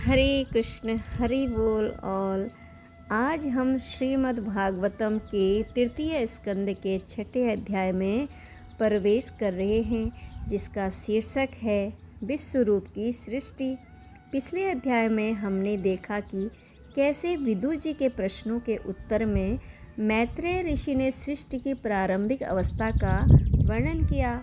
हरे कृष्ण हरि बोल। और आज हम श्रीमद् भागवतम के तृतीय स्कंद के छठे अध्याय में प्रवेश कर रहे हैं, जिसका शीर्षक है विश्व रूप की सृष्टि। पिछले अध्याय में हमने देखा कि कैसे विदुर जी के प्रश्नों के उत्तर में मैत्रेय ऋषि ने सृष्टि की प्रारंभिक अवस्था का वर्णन किया।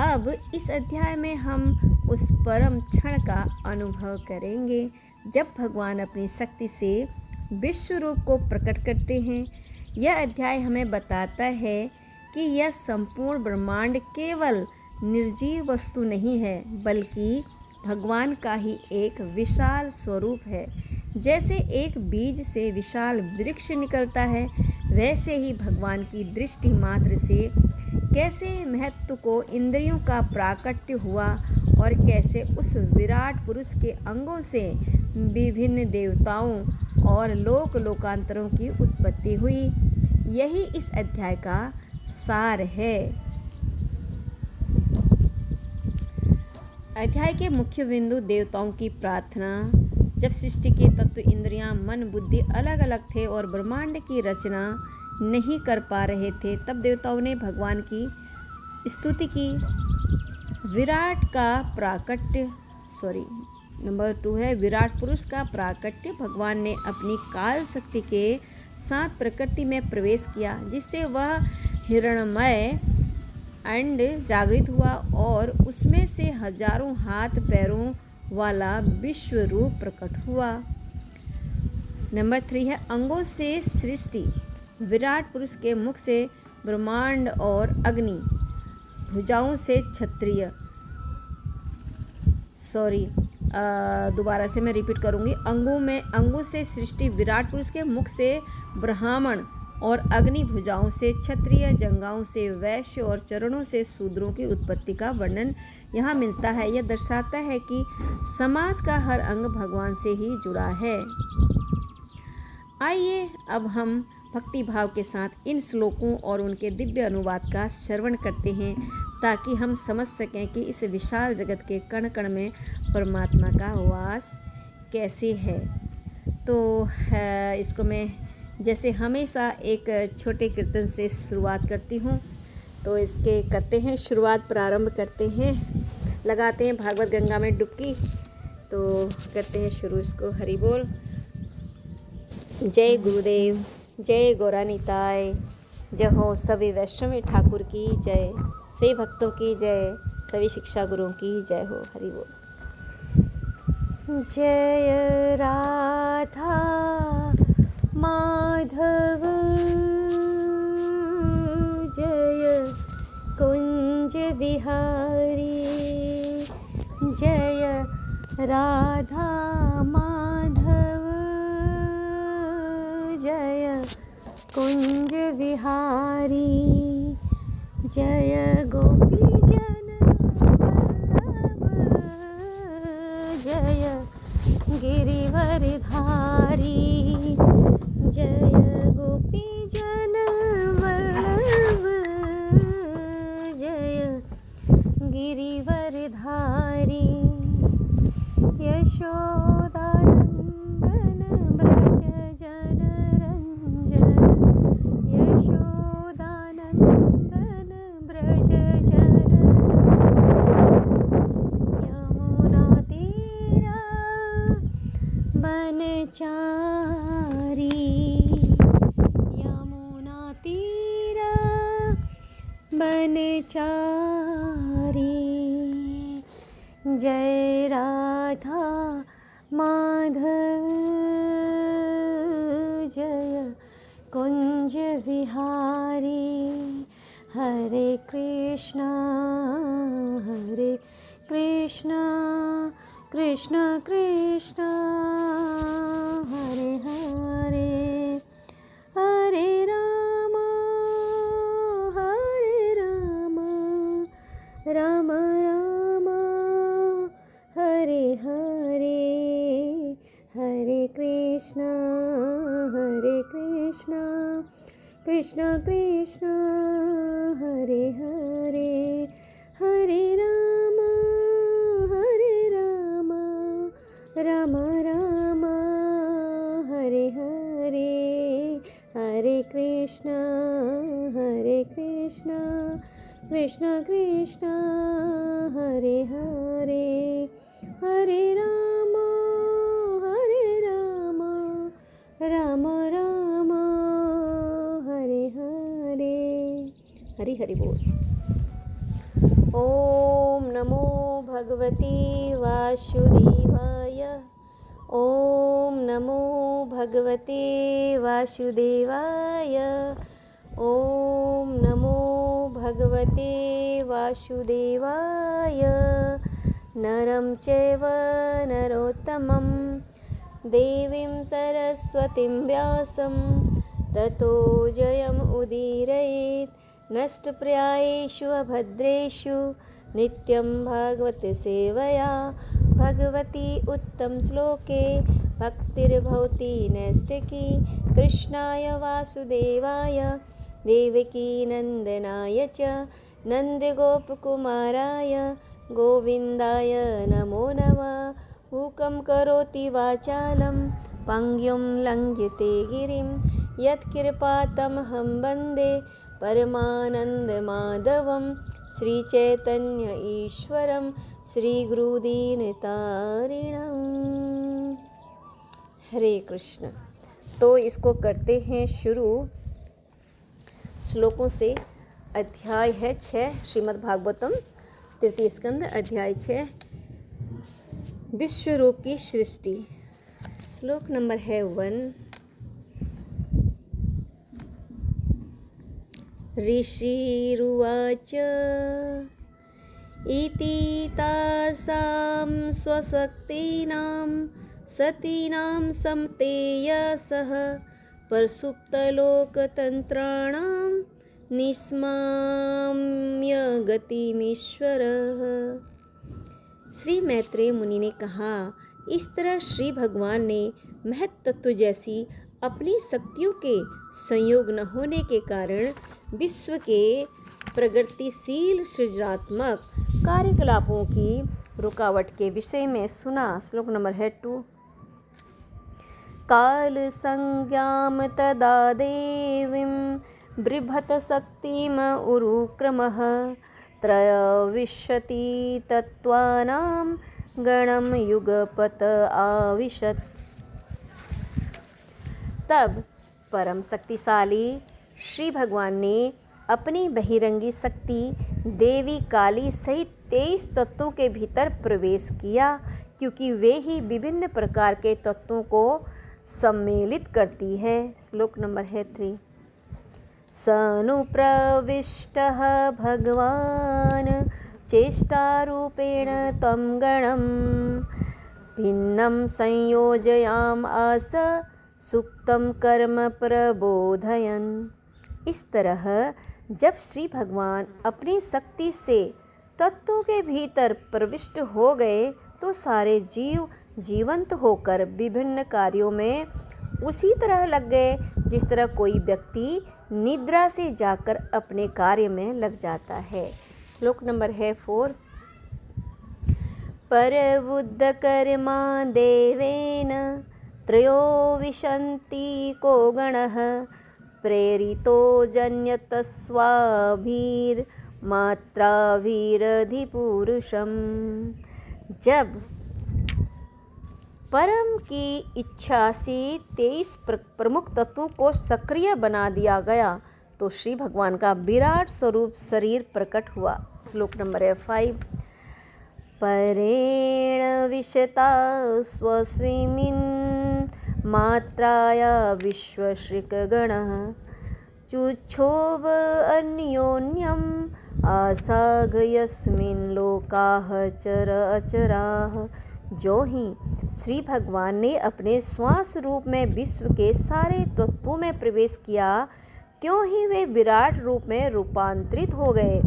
अब इस अध्याय में हम उस परम क्षण का अनुभव करेंगे जब भगवान अपनी शक्ति से विश्व रूप को प्रकट करते हैं। यह अध्याय हमें बताता है कि यह संपूर्ण ब्रह्मांड केवल निर्जीव वस्तु नहीं है, बल्कि भगवान का ही एक विशाल स्वरूप है। जैसे एक बीज से विशाल वृक्ष निकलता है, वैसे ही भगवान की दृष्टि मात्र से कैसे महत्व को इंद्रियों का प्राकट्य हुआ और कैसे उस विराट पुरुष के अंगों से विभिन्न देवताओं और लोकांतरों की उत्पत्ति हुई। यही इस अध्याय का सार है। अध्याय के मुख्य बिंदु देवताओं की प्रार्थना। जब सृष्टि के तत्व इंद्रियां, मन, बुद्धि अलग अलग थे और ब्रह्मांड की रचना नहीं कर पा रहे थे, तब देवताओं ने भगवान की स्तुति की। विराट का प्राकट्य नंबर 2 है विराट पुरुष का प्राकट्य। भगवान ने अपनी काल शक्ति के साथ प्रकृति में प्रवेश किया, जिससे वह हिरणमय अंड जागृत हुआ और उसमें से हजारों हाथ पैरों वाला विश्व रूप प्रकट हुआ। नंबर 3 है अंगों से सृष्टि। विराट पुरुष के मुख से ब्रह्मांड और अग्नि, भुजाओं से क्षत्रिय दोबारा से मैं रिपीट करूंगी। अंगों से सृष्टि। विराट पुरुष के मुख से ब्राह्मण और अग्नि, भुजाओं से क्षत्रिय, जंघाओं से वैश्य और चरणों से शूद्रों की उत्पत्ति का वर्णन यहाँ मिलता है। यह दर्शाता है कि समाज का हर अंग भगवान से ही जुड़ा है। आइए अब हम भक्ति भाव के साथ इन श्लोकों और उनके दिव्य अनुवाद का श्रवण करते हैं, ताकि हम समझ सकें कि इस विशाल जगत के कण कण में परमात्मा का वास कैसे है। तो इसको मैं जैसे हमेशा एक छोटे कीर्तन से शुरुआत करती हूँ, तो इसके करते हैं शुरुआत, प्रारंभ करते हैं, लगाते हैं भागवत गंगा में डुबकी। तो करते हैं शुरू इसको। हरि बोल। जय गुरुदेव, जय गौरानिताय, जय हो सभी वैष्णव ठाकुर की जय, सभी भक्तों की जय, सभी शिक्षा गुरुओं की जय हो। हरि बोल। जय राधा माधव, जय कुंज बिहारी, जय राधा माधव, जय कुंज बिहारी, जय गोपी जन वल्लभ, जय गिरिवर धारी, जय गोपी जन वल्लभ, जय गिरिवर धारी, यशोदानंदन ब्रज जन रंजन, यशोदानंदन ब्रज जन रंजन, यमुना तीरा बनचारी, यमुना तीरा बनचारी, जय राधा माधव, जय कुंज विहारी, हरे कृष्णा कृष्णा कृष्णा हरे हरे, हरे राम राम राम हरे हरे, हरे कृष्णा कृष्णा कृष्णा हरे हरे, हरे राम राम राम हरे हरे, हरे कृष्ण कृष्ण कृष्ण हरे हरे, हरे राम राम राम हरे हरे। हरि हरि बोल। ओम नमो भगवते वासुदेवाय, ओम नमो भगवते वासुदेवाय, ओम नमो भगवते वासुदेवाय। नरं चैव नरोत्तमं देवीं सरस्वतीं व्यासं ततो जयमुदीरयेत्। नष्टप्रायेषु अभद्रेषु नित्यं भागवत सेवया भगवती उत्तमश्लोके भक्तिर्भवति नैष्टिकी। कृष्णाय वासुदेवाय देवकी नन्दनाय च नन्दगोपकुमाराय गोविन्दाय नमो नमः। मूकं करोति वाचालं पङ्गुं लङ्घयते गिरिं यत्कृपातमहं वन्दे परमानन्दमाधवं श्रीचैतन्य ईश्वरं श्रीगुरुदीनतारिणं। हरे कृष्ण। तो इसको करते हैं शुरू श्लोकों से। अध्याय है 6 श्रीमद् भागवतम तृतीय स्कंद, अध्याय 6 विश्वरूप की सृष्टि। श्लोक नंबर है 1। ऋषिरुवाच इति तासां स्वशक्तीनां सतीनां समतेयसः परसुप्तलोकतन्त्राणां निस्माम्य गतिमीश्वरः। श्री मैत्रेय मुनि ने कहा, इस तरह श्री भगवान ने महत तत्व जैसी अपनी शक्तियों के संयोग न होने के कारण विश्व के प्रगतिशील सृजनात्मक कार्यकलापों की रुकावट के विषय में सुना। श्लोक नंबर है 2। काल संज्ञाम तदा देवीं बिभ्रत शक्तिम उरुक्रमः त्रयविंशति तत्त्वानां गणं युगपत आविशत्। तब परम शक्तिशाली श्री भगवान ने अपनी बहिरंगी शक्ति देवी काली सहित 23 तत्वों के भीतर प्रवेश किया, क्योंकि वे ही विभिन्न प्रकार के तत्वों को सम्मिलित करती है। श्लोक नंबर है 3। सनुप्रविष्टः भगवान् चेष्टारूपेण तं गणं भिन्नं संयोजयाम आस सुक्तं कर्म प्रबोधयन्। इस तरह जब श्री भगवान अपनी शक्ति से तत्वों के भीतर प्रविष्ट हो गए तो सारे जीव जीवंत होकर विभिन्न कार्यों में उसी तरह लग गए जिस तरह कोई व्यक्ति निद्रा से जाकर अपने कार्य में लग जाता है। श्लोक नंबर है 4। परबुद्धकर्मा देवेन त्रयोविंशति को गणः प्रेरितो जन्यतस्वाभिर्मात्राभिरधिपुरुषम्। जब परम की इच्छा से 23 प्रमुख तत्वों को सक्रिय बना दिया गया तो श्री भगवान का विराट स्वरूप शरीर प्रकट हुआ। श्लोक नंबर है 5। परेण विशता स्वस्मिन् मात्राया विश्वश्रिकगणः चुक्षोभ अन्योन्यम् आसाघ यस्मिन् लोकाः चर अचराः। जो ही श्री भगवान ने अपने श्वास रूप में विश्व के सारे तत्वों में प्रवेश किया, त्यों ही वे विराट रूप में रूपांतरित हो गए,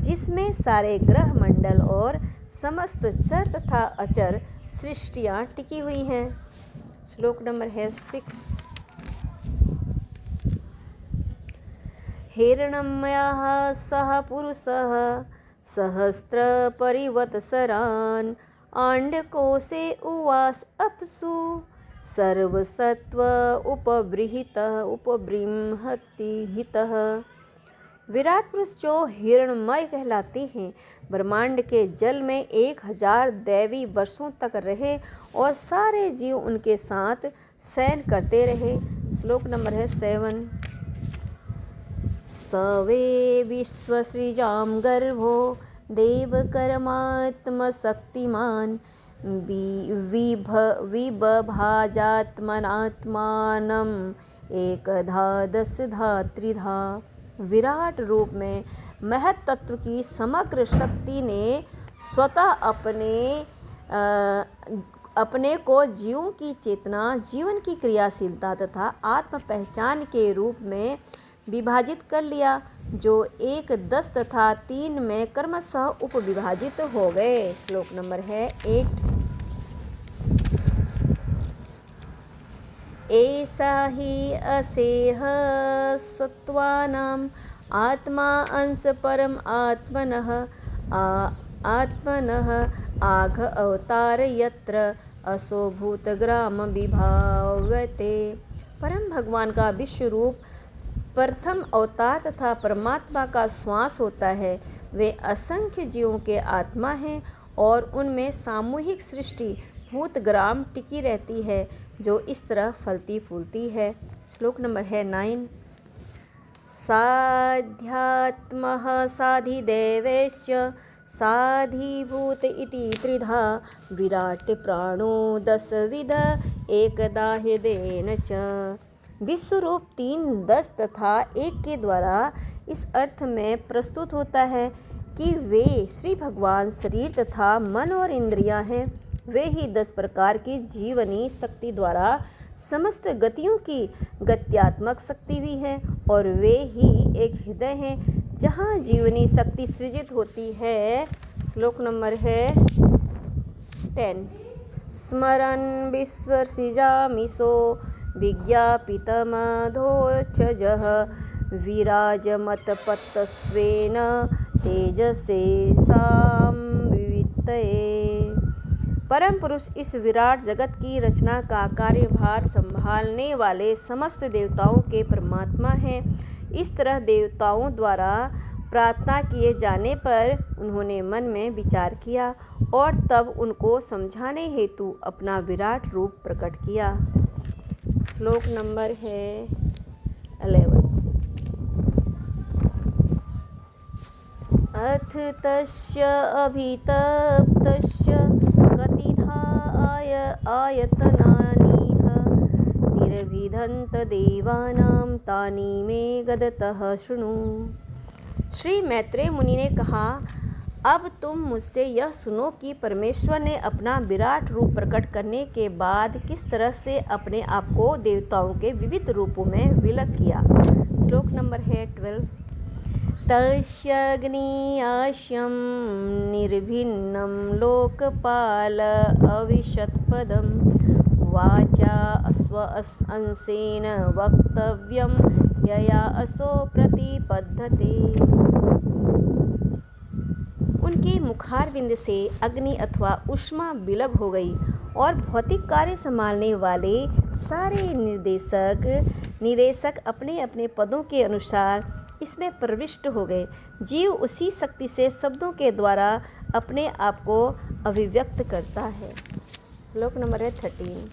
जिसमें सारे ग्रह मंडल और समस्त चर तथा अचर सृष्टियाँ टिकी हुई हैं। श्लोक नंबर है 6। हिरण्मयः सह पुरुषः सहस्र परिवत्सरान् अंडकोशे उवास अप्सु सर्वसत्व उपबृंहति। विराट पुरुष जो हिरणमय कहलाते हैं, ब्रह्मांड के जल में 1000 दैवी वर्षों तक रहे और सारे जीव उनके साथ शयन करते रहे। श्लोक नंबर है 7। स वे विश्वसृजां गर्भो देवकर्मात्मशक्तिमान् विबभाजात्मनात्मानम् एकधा दशधा त्रिधा। विराट रूप में महत तत्व की समग्र शक्ति ने स्वतः अपने को जीवों की चेतना, जीवन की क्रियाशीलता तथा आत्म पहचान के रूप में विभाजित कर लिया, जो 1, 10 तथा 3 में क्रमशः उपविभाजित हो गए। श्लोक नंबर है 8। ऐसा ही असेह सत्वानां आत्मा अंश परम आत्मनः आघ अवतार यत्र असो भूतग्राम विभाव्यते। परम भगवान का विश्व रूप प्रथम अवतार तथा परमात्मा का श्वास होता है। वे असंख्य जीवों के आत्मा हैं और उनमें सामूहिक सृष्टि भूतग्राम टिकी रहती है, जो इस तरह फलती फूलती है। श्लोक नंबर है 9। साध्यात्मः साधिदेवैश्च साधिभूत इति त्रिधा विराट प्राणो 10 विध एकदा हृदयेन च। विश्व रूप 3, 10 तथा 1 के द्वारा इस अर्थ में प्रस्तुत होता है कि वे श्री भगवान शरीर तथा मन और इंद्रियां हैं। वे ही 10 प्रकार की जीवनी शक्ति द्वारा समस्त गतियों की गत्यात्मक शक्ति भी है और वे ही एक हृदय हैं जहाँ जीवनी शक्ति सृजित होती है। श्लोक नंबर है 10। स्मरन् विश्वसृजामिषो विज्ञापितमधोक्षजः विराजमतपत्तस्वेन तेजसे सांवित्तये। परम पुरुष इस विराट जगत की रचना का कार्यभार संभालने वाले समस्त देवताओं के परमात्मा हैं। इस तरह देवताओं द्वारा प्रार्थना किए जाने पर उन्होंने मन में विचार किया और तब उनको समझाने हेतु अपना विराट रूप प्रकट किया। श्लोक नंबर है 11। अथ तस्य अभितप्तस्य कतिधा आयतनानिह निर्भिदन्त देवानां तानि मे गदतः शृणु। श्री मैत्रेय मुनि ने कहा, अब तुम मुझसे यह सुनो कि परमेश्वर ने अपना विराट रूप प्रकट करने के बाद किस तरह से अपने आप को देवताओं के विविध रूपों में विलग किया। श्लोक नंबर है 12। तस्याग्नियाश्यं निर्भिन्नं लोकपाल अविशत्पदं वाचा अस्वअंसेन वक्तव्यं यया असो प्रतिपद्धते। उनके मुखारविंद से अग्नि अथवा उष्मा विलग हो गई और भौतिक कार्य संभालने वाले सारे निदेशक अपने अपने पदों के अनुसार इसमें प्रविष्ट हो गए। जीव उसी शक्ति से शब्दों के द्वारा अपने आप को अभिव्यक्त करता है। श्लोक नंबर है 13।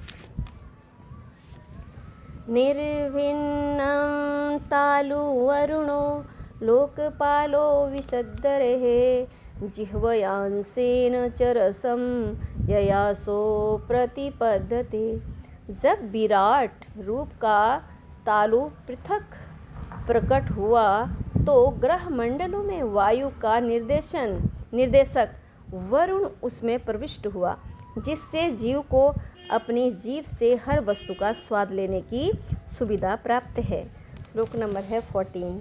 निर्भिन्नं तालु वरुणो लोकपालो विशद्दरेः जिह्वयांसेन चरसं ययासो प्रतिपद्धते। जब विराट रूप का तालु पृथक प्रकट हुआ तो ग्रह मंडलों में वायु का निर्देशक वरुण उसमें प्रविष्ट हुआ, जिससे जीव को अपनी जीभ से हर वस्तु का स्वाद लेने की सुविधा प्राप्त है। श्लोक नंबर है 14।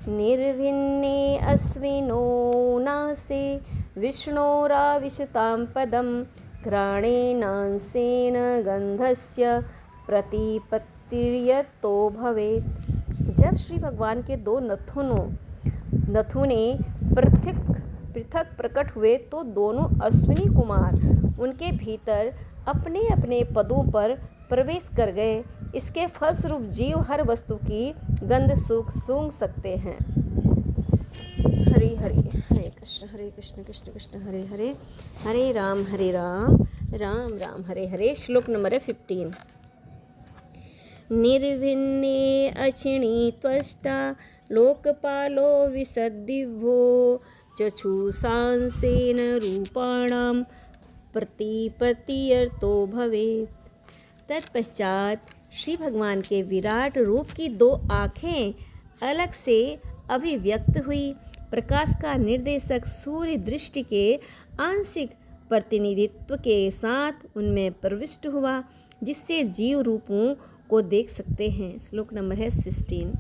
निर्भिन्ने अश्विनो नासे विष्णोराविशतां पदं घ्राणेनांसेन गंधस्य प्रतिपत्तिर्यतो भवेत्। जब श्री भगवान के 2 नथुने पृथक प्रकट हुए तो दोनों अश्विनी कुमार उनके भीतर अपने अपने पदों पर प्रवेश कर गए। इसके फलस्वरूप जीव हर वस्तु की गंध सूंघ सकते हैं। हरे हरे हरे कृष्ण कृष्ण कृष्ण हरे हरे, हरे राम राम राम हरे हरे। श्लोक नंबर है 15। निर्विण्णे अचिणी त्वष्टा लोकपालो विशद्दिव्यो चक्षुषांसेन रूपाणां प्रतिपत्त्यर्थो भवेत्। तत्पश्चात श्री भगवान के विराट रूप की दो आँखें अलग से अभिव्यक्त हुई। प्रकाश का निर्देशक सूर्य दृष्टि के आंशिक प्रतिनिधित्व के साथ उनमें प्रविष्ट हुआ, जिससे जीव रूपों को देख सकते हैं। श्लोक नंबर है 16।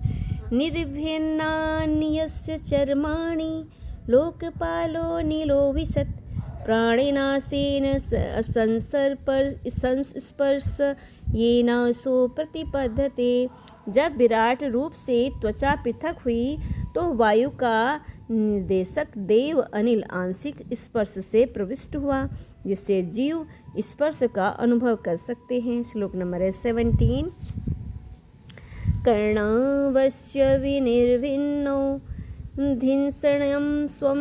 निर्भिन्नान्यस्य चर्माणि लोकपालो नीलो विशत् प्राणिनाशेन संस्पर्श येनासो प्रतिपद्यते। जब विराट रूप से त्वचा पृथक हुई तो वायु का निर्देशक देव अनिल आंशिक स्पर्श से प्रविष्ट हुआ, जिससे जीव स्पर्श का अनुभव कर सकते हैं। श्लोक नंबर है 17। कर्णावस्य विनिर्भिन्नौ धिंसणं स्वं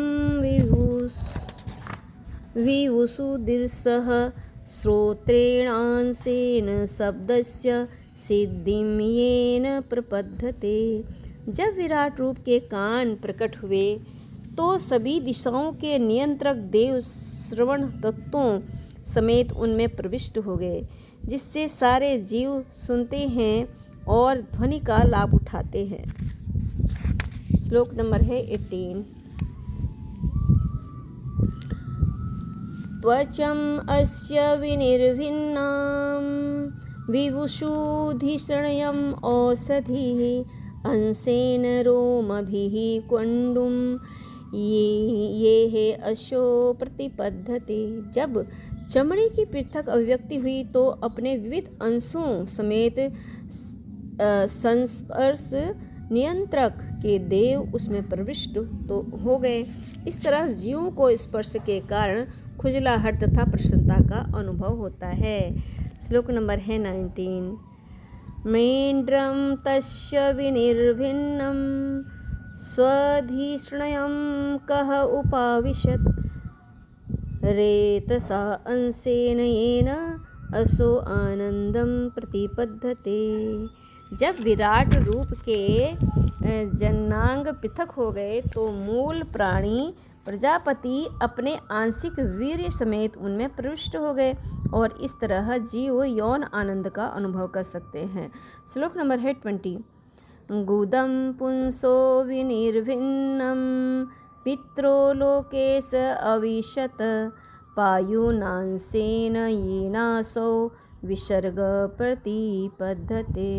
विवुषुदिर्सः श्रोत्रेणांसेन शब्दस्य सिद्धिं येन प्रपद्यते। जब विराट रूप के कान प्रकट हुए तो सभी दिशाओं के नियंत्रक देव श्रवण तत्वों समेत उनमें प्रविष्ट हो गए, जिससे सारे जीव सुनते हैं और ध्वनि का लाभ उठाते हैं। श्लोक नंबर है 18। त्वचम् अस्य विनिर्भिन्नां विवुषुधिषणयम् औषधिः अंशेन रोमभिः क्वण्डुं ये अशो प्रतिपद्यते। जब चमड़े की पृथक अभिव्यक्ति हुई तो अपने विविध अंशों समेत संस्पर्श नियंत्रक के देव उसमें प्रविष्ट तो हो गए। इस तरह जीवों को स्पर्श के कारण खुजलाहट तथा प्रसन्नता का अनुभव होता है। श्लोक नंबर है 19। मेन्द्रं तस्य विनिर्भिन्नं स्वधिष्ण्यं कः उपाविशत् रेतसा अंशेन येन असो आनंदम प्रतिपद्यते। जब विराट रूप के जनांग पृथक हो गए तो मूल प्राणी प्रजापति अपने आंशिक वीर्य समेत उनमें प्रविष्ट हो गए और इस तरह जीव यौन आनंद का अनुभव कर सकते हैं। श्लोक नंबर है 20। गुदम पुंसो विनिर्भिन्नं पित्रो लोकेश अविशत पायुनांसेन येनासो विसर्ग प्रतिपद्यते।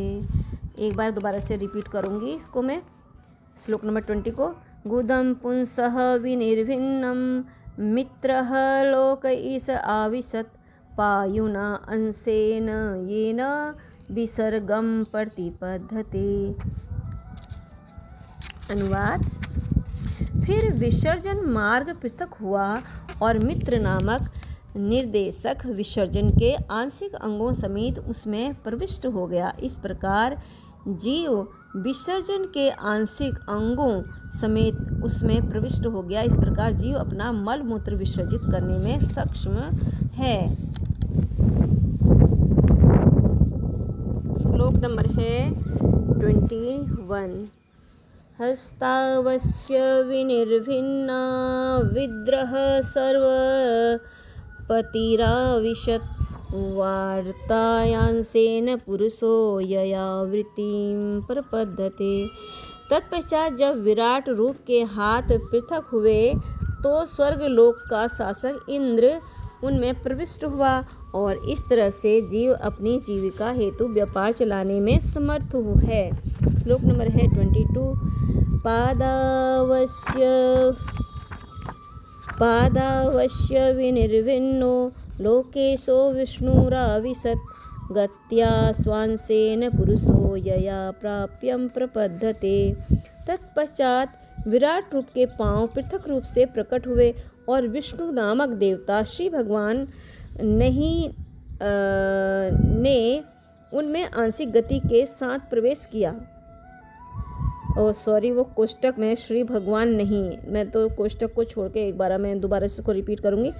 एक बार दोबारा से रिपीट करूंगी इसको मैं, श्लोक नंबर 20 को। गुदम पुंसः विनिर्भिन्नं मित्रः लोकैष आविशत् पायुना अंशेन येन विसर्गं प्रतिपद्यते। अनुवाद। फिर विसर्जन मार्ग पृथक हुआ और मित्र नामक निर्देशक विसर्जन के आंशिक अंगों समेत उसमें प्रविष्ट हो गया। इस प्रकार जीव विसर्जन के आंशिक अंगों समेत उसमें प्रविष्ट हो गया। इस प्रकार जीव अपना मल मूत्र विसर्जित करने में सक्षम है। श्लोक नंबर है 21। हस्तावस्य विनिर्भिन्ना विद्रह सर्व पतिराविशत् वार्तायांसेन पुरुषो यया वृत्तिं प्रपद्यते। तत्पश्चात जब विराट रूप के हाथ पृथक हुए तो स्वर्गलोक का शासक इंद्र उनमें प्रविष्ट हुआ और इस तरह से जीव अपनी जीविका हेतु व्यापार चलाने में समर्थ है। श्लोक नंबर है 22। पादावस्य विनिर्भिन्नो लोकेशो विष्णुराविशत् गत्या स्वांसेन पुरुषो यया प्राप्यं प्रपद्यते। तत्पश्चात विराट रूप के पांव पृथक रूप से प्रकट हुए और विष्णु नामक देवता श्री भगवान ने उनमें आंशिक गति के साथ प्रवेश किया। सॉरी, वो कोष्टक में श्री भगवान नहीं, मैं तो कोष्टक को छोड़ के एक बार मैं दोबारा इसको रिपीट करूंगी।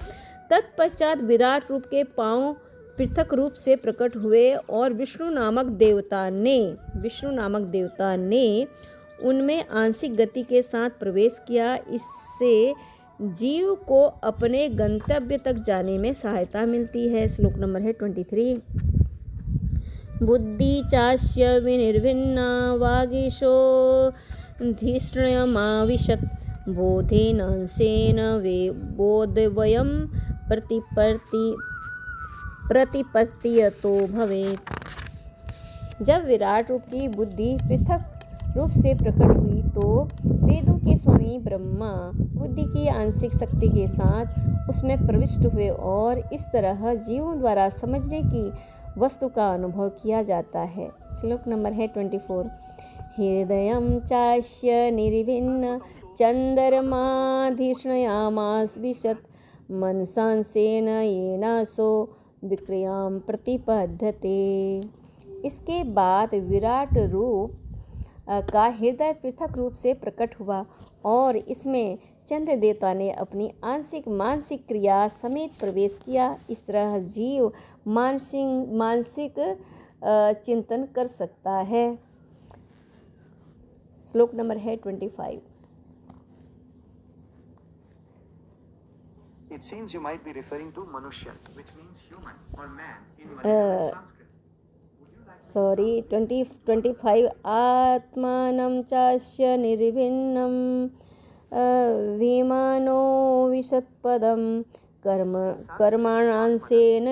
तत्पश्चात विराट रूप के पांव पृथक रूप से प्रकट हुए और विष्णु नामक देवता ने उनमें आंशिक गति के साथ प्रवेश किया। इससे जीव को अपने गंतव्य तक जाने में सहायता मिलती है। श्लोक नंबर है 23। बुद्धि चास्य विनिर्भिन्ना वागीशो धिष्ण्यमाविशत् बोधेनांसेन वे बोधवयं प्रतिपत्तियतो भवेत्। जब विराट रूप की बुद्धि पृथक रूप से प्रकट हुई तो वेदों के स्वामी ब्रह्मा बुद्धि की आंशिक शक्ति के साथ उसमें प्रविष्ट हुए और इस तरह जीवों द्वारा समझने की वस्तु का अनुभव किया जाता है। श्लोक नंबर है 24। हृदयं चास्य निर्विन्न चंद्रमाधिष्णयामाविशत् मनसांसेन येनासो विक्रियां प्रतिपद्यते। इसके बाद विराट रूप का हृदय पृथक रूप से प्रकट हुआ और इसमें चंद्र देवता ने अपनी आंशिक मानसिक क्रिया समेत प्रवेश किया। इस तरह जीव मानसिक चिंतन कर सकता है। श्लोक नंबर है 25। It seems you might be referring to Manushya, which means human or man in Malayalam Sanskrit. 25 आत्मानं चास्य निर्भिन्नं विमानो विशत्पदं कर्मांशेन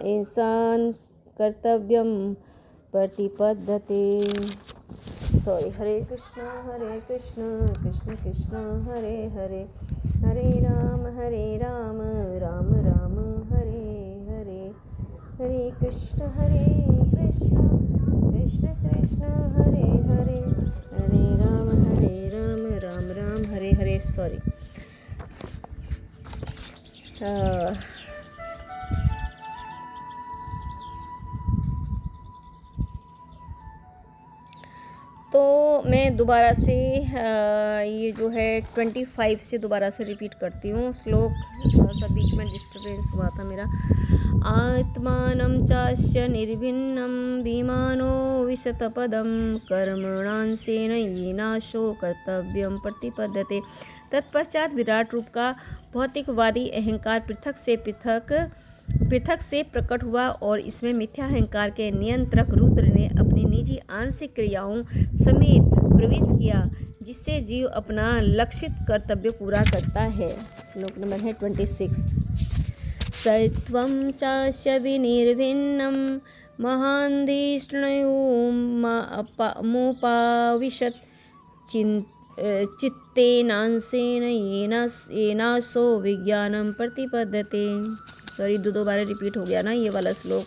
इंसान कर्तव्यं प्रतिपद्यते। हरे कृष्ण कृष्ण कृष्ण हरे हरे, हरे राम राम राम हरे हरे, हरे कृष्ण कृष्ण कृष्ण हरे हरे, हरे राम राम राम हरे हरे। सॉरी, तो मैं दोबारा से ये जो है 25 से दोबारा से रिपीट करती हूँ। श्लोक थोड़ा सा बीच में डिस्टर्बेंस हुआ था मेरा। आत्मानं चास्य निर्भिन्नं विमानो विशतपदं कर्मणांशेन येनाशो कर्तव्यं प्रतिपद्यते। तत्पश्चात विराट रूप का भौतिकवादी अहंकार पृथक से प्रकट हुआ और इसमें मिथ्या अहंकार के नियंत्रक रुद्र ने अपनी निजी आंशिक क्रियाओं समेत प्रवेश किया, जिससे जीव अपना लक्षित कर्तव्य पूरा करता है। श्लोक नंबर है 26। सत्वं चास्य विनिर्भिन्नं महान्धिष्णुमुपाविशत् चित्तेनांसेन येनासो विज्ञानं प्रतिपद्यते। सॉरी, दो बार रिपीट हो गया ना ये वाला श्लोक,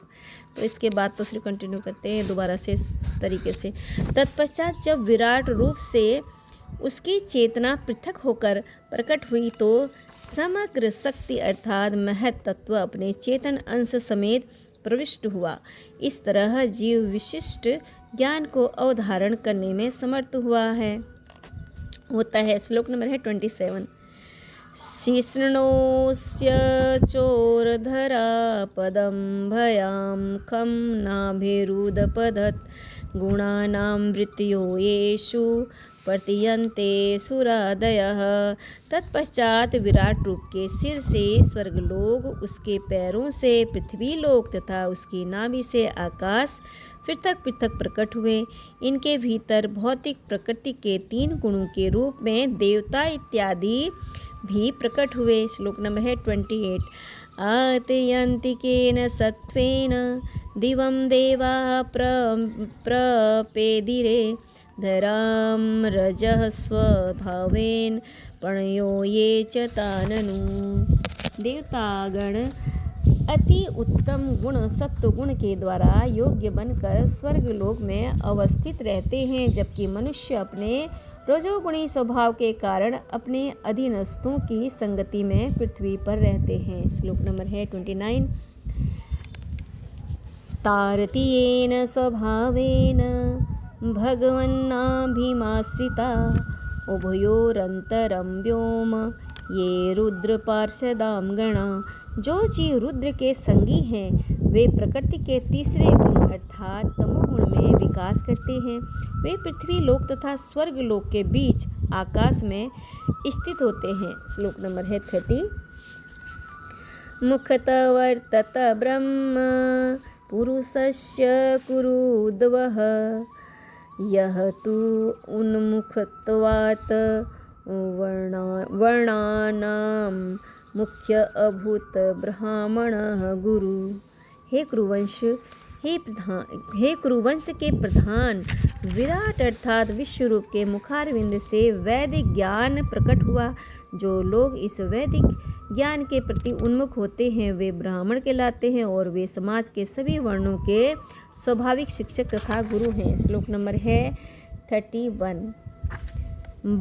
तो इसके बाद तो फिर कंटिन्यू करते हैं दोबारा से इस तरीके से। तत्पश्चात जब विराट रूप से उसकी चेतना पृथक होकर प्रकट हुई तो समग्र शक्ति अर्थात महत तत्व अपने चेतन अंश समेत प्रविष्ट हुआ। इस तरह जीव विशिष्ट ज्ञान को अवधारण करने में समर्थ होता है। श्लोक नंबर है 27। शिष्णोस्य चोरधरा पदं भयां खं नाभिरुदपदत् गुणानां वृत्तियो येषु प्रतीयन्ते सुरादयः। तत्पश्चात विराट रूप के सिर से स्वर्गलोक, उसके पैरों से पृथ्वी लोक तथा उसकी नाभि से आकाश पृथक पृथक प्रकट हुए। इनके भीतर भौतिक प्रकृति के 3 गुणों के रूप में देवता इत्यादि भी प्रकट हुए। श्लोक नंबर है 28। आतयन्तिकेन सत्त्वेन दिवं देवाः प्रपेदिरे धरां रजः स्वभावेन प्रणयो ये च ताननु। देवतागण अति उत्तम गुण सत्व गुण के द्वारा योग्य बनकर स्वर्ग लोक में अवस्थित रहते हैं, जबकि मनुष्य अपने रजोगुणी स्वभाव के कारण अपने अधीनस्थों की संगति में पृथ्वी पर रहते हैं। श्लोक नंबर है 29। तारतीयेन स्वभावेन भगवन्नाभिमाश्रिता उभयोरन्तरं व्योम ये रुद्र पार्षदाम गणा। जो जीव रुद्र के संगी हैं वे प्रकृति के तीसरे गुण अर्थात तमोगुण में विकास करते हैं। वे पृथ्वी लोक तथा स्वर्ग लोक के बीच आकाश में स्थित होते हैं। श्लोक नंबर है 30। मुखतः वर्तत ब्रह्म पुरुषस्य कुरुद्वः यह तु उन्मुखत्वात् वर्णानां मुख्य अभूत ब्राह्मणः गुरु। हे कुरुवंश के प्रधान विराट अर्थात विश्वरूप के मुखारविंद से वैदिक ज्ञान प्रकट हुआ। जो लोग इस वैदिक ज्ञान के प्रति उन्मुख होते हैं वे ब्राह्मण कहलाते हैं और वे समाज के सभी वर्णों के स्वाभाविक शिक्षक तथा गुरु हैं। श्लोक नंबर है 31।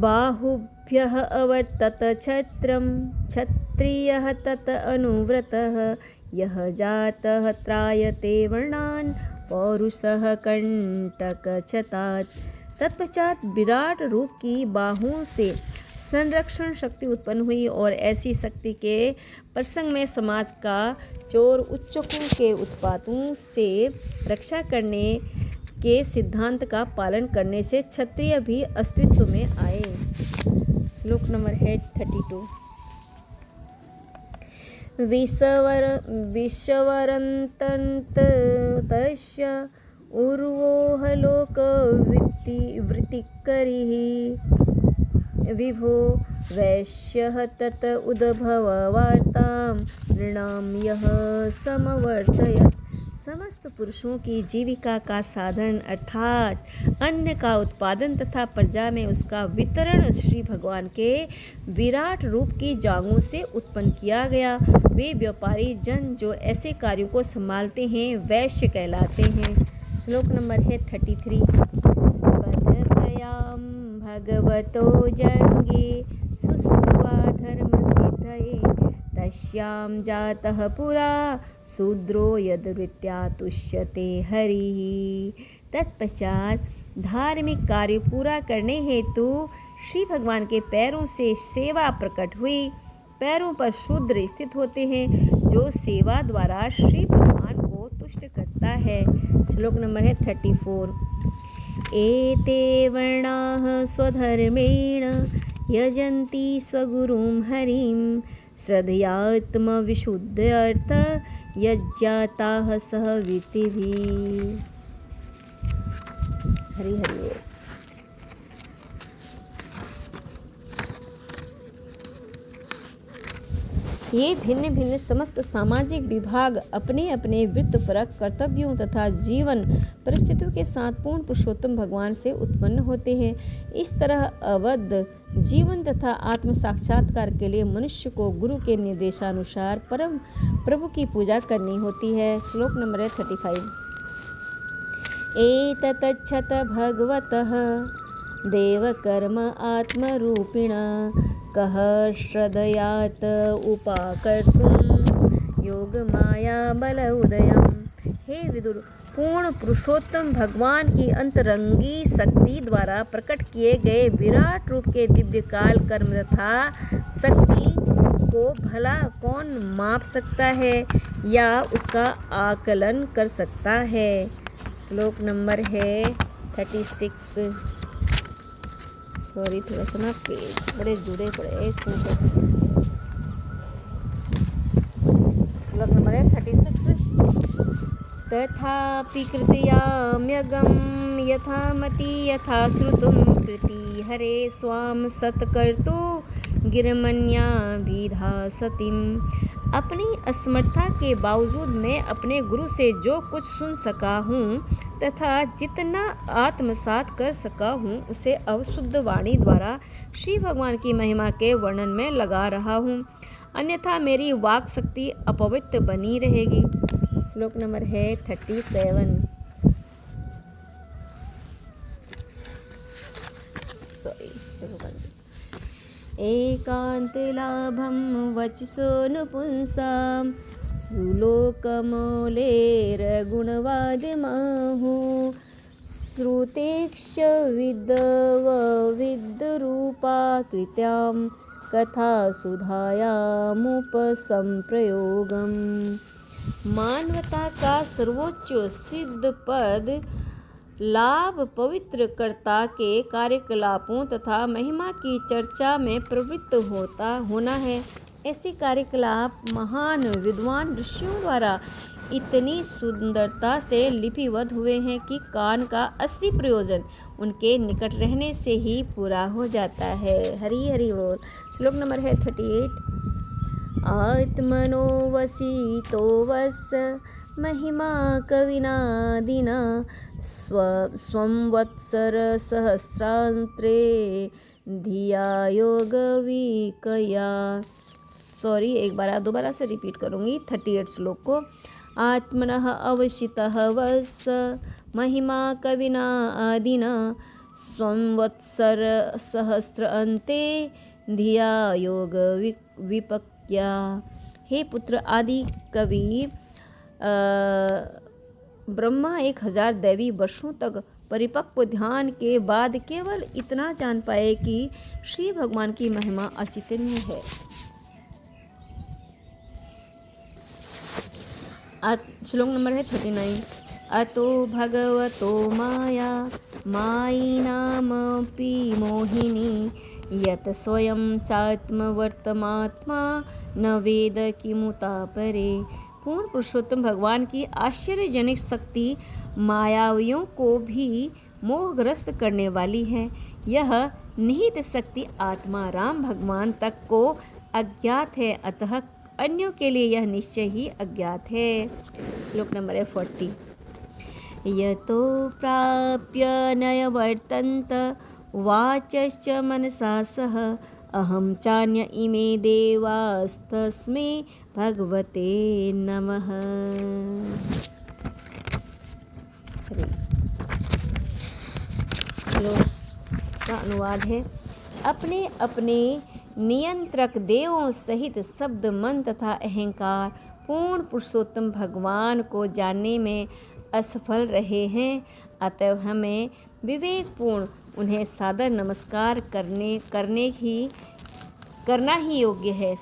बाहुभ्यः अवर्तत छत्रं क्षत्रियः तत अनुव्रतः यः जातः त्रायते वर्णान् पौरुषः कंटकच्छतात्। तत्पश्चात विराट रूप की बाहुओं से संरक्षण शक्ति उत्पन्न हुई और ऐसी शक्ति के प्रसंग में समाज का चोर उच्चकों के उत्पातों से रक्षा करने के सिद्धांत का पालन करने से क्षत्रिय भी अस्तित्व में आए। श्लोक नंबर है 32। विश्ववरन्तस्य उर्वोह लोकवृत्तिकरिः विभो वैश्यः तत उद्भववार्तां नृणां यः समवर्तयत्। समस्त पुरुषों की जीविका का साधन अर्थात अन्न का उत्पादन तथा प्रजा में उसका वितरण श्री भगवान के विराट रूप की जांघों से उत्पन्न किया गया। वे व्यापारी जन जो ऐसे कार्यों को संभालते हैं वैश्य कहलाते हैं। श्लोक नंबर है 33। पदभयां भगवतो जंगे सुश्रुवा धर्मसिद्धये तस्यां जातः पुरा शूद्रो यद्वृत्त्या तुष्यते हरिः। तत्पश्चात धार्मिक कार्य पूरा करने हेतु श्री भगवान के पैरों से सेवा प्रकट हुई। पैरों पर शूद्र स्थित होते हैं जो सेवा द्वारा श्री भगवान को तुष्ट करता है। श्लोक नंबर है 34। एते वर्णाः स्वधर्मेण यजन्ति स्वगुरुं हरिं श्रद्धयात्मविशुद्ध्यर्थ यज्ञाताः सह वीतिभिः। हरि हरि। ये भिन्न भिन्न समस्त सामाजिक विभाग अपने अपने वृत्तपरक कर्तव्यों तथा जीवन परिस्थितियों के साथ पूर्ण पुरुषोत्तम भगवान से उत्पन्न होते हैं। इस तरह अवध जीवन तथा आत्म साक्षात्कार के लिए मनुष्य को गुरु के निर्देशानुसार परम प्रभु की पूजा करनी होती है। श्लोक नंबर 35। एतच्चत भगवतः देवकर्म आत्मरूपिणा कः श्रद्धयात उपाकर्तुं योगमाया बल उदयम्। हे विदुर, पूर्ण पुरुषोत्तम भगवान की अंतरंगी शक्ति द्वारा प्रकट किए गए विराट रूप के दिव्य काल कर्म तथा शक्ति को भला कौन माप सकता है या उसका आकलन कर सकता है। श्लोक नंबर है 36। सॉरी, थोड़ा सा ना पेज बड़े जुड़े पड़े इसमें। श्लोक नंबर है 36। तथापि कृत्याम्यगं यथामति यथा श्रुतुं कृति हरे स्वाम सत्कर्तु गिरमण्याभिधासतिम्। अपनी असमर्थता के बावजूद मैं अपने गुरु से जो कुछ सुन सका हूँ तथा जितना आत्मसात कर सका हूँ उसे अवशुद्ध वाणी द्वारा श्री भगवान की महिमा के वर्णन में लगा रहा हूँ। अन्यथा मेरी वाक शक्ति अपवित्र बनी रहेगी। श्लोक नंबर है 37। एकान्तलाभं वचसोऽनुपुंसां सुलोकमौलेर्गुणवादिमाहु श्रुतेक्ष विद्रूपाकृत्यां कथासुधायामुपसंप्रयोगम्। मानवता का सर्वोच्च सिद्ध पद लाभ पवित्र कर्ता के कार्यकलापों तथा महिमा की चर्चा में प्रवृत्त होना है। ऐसे कार्यकलाप महान विद्वान ऋषियों द्वारा इतनी सुंदरता से लिपिबद्ध हुए हैं कि कान का असली प्रयोजन उनके निकट रहने से ही पूरा हो जाता है। हरि हरि बोल। श्लोक नंबर है 38। आत्मनो वसीतो वस महिमा कविनादिना स्वंवत्सर सहस्रांत्रे धिया योगविकया। एक बार दोबारा से रिपीट करूँगी 38 श्लोक को। आत्मनः अवसितः वस महिमा कविना आदिना संवत्सर सहस्र अंते धिया योग विपक्या। हे पुत्र, आदि कवि ब्रह्मा 1000 दैवी वर्षों तक परिपक्व ध्यान के बाद केवल इतना जान पाए कि श्री भगवान की महिमा अचिंतनीय है। श्लोक नंबर है 39। अतो भगवतो माया मायी नामपि मोहिनी यत स्वयं चात्मवर्तमात्मा न वेद किमुता परे। पूर्ण पुरुषोत्तम भगवान की आश्चर्यजनक शक्ति मायावियों को भी मोहग्रस्त करने वाली है। यह निहित शक्ति आत्मा राम भगवान तक को अज्ञात है, अतः अन्यों के लिए यह निश्चय ही अज्ञात है। श्लोक नंबर है 40। यतो प्राप्य नय वर्तन्त वाचश्च मनसा सह अहं चान्य इमे देवास्तस्मै भगवते नमः। श्लोक का अनुवाद है। अपने अपने नियंत्रक देवों सहित शब्द, मन तथा अहंकार पूर्ण पुरुषोत्तम भगवान को जानने में असफल रहे हैं, अतः हमें विवेकपूर्ण उन्हें सादर नमस्कार करना ही योग्य है।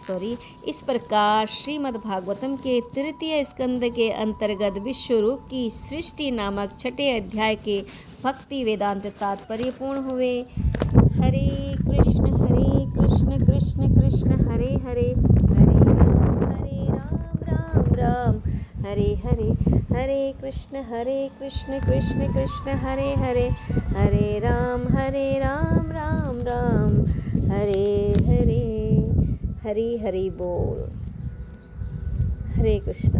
इस प्रकार श्रीमद् भागवतम के तृतीय स्कंद के अंतर्गत विश्वरूप की सृष्टि नामक 6ठे अध्याय के भक्ति वेदांत तात्पर्य पूर्ण हुए। हरे कृष्ण कृष्ण कृष्ण हरे हरे, हरे राम राम हरे हरे, हरे कृष्ण कृष्ण कृष्ण हरे हरे, हरे राम राम राम हरे हरे। हरि हरि बोल। हरे कृष्ण।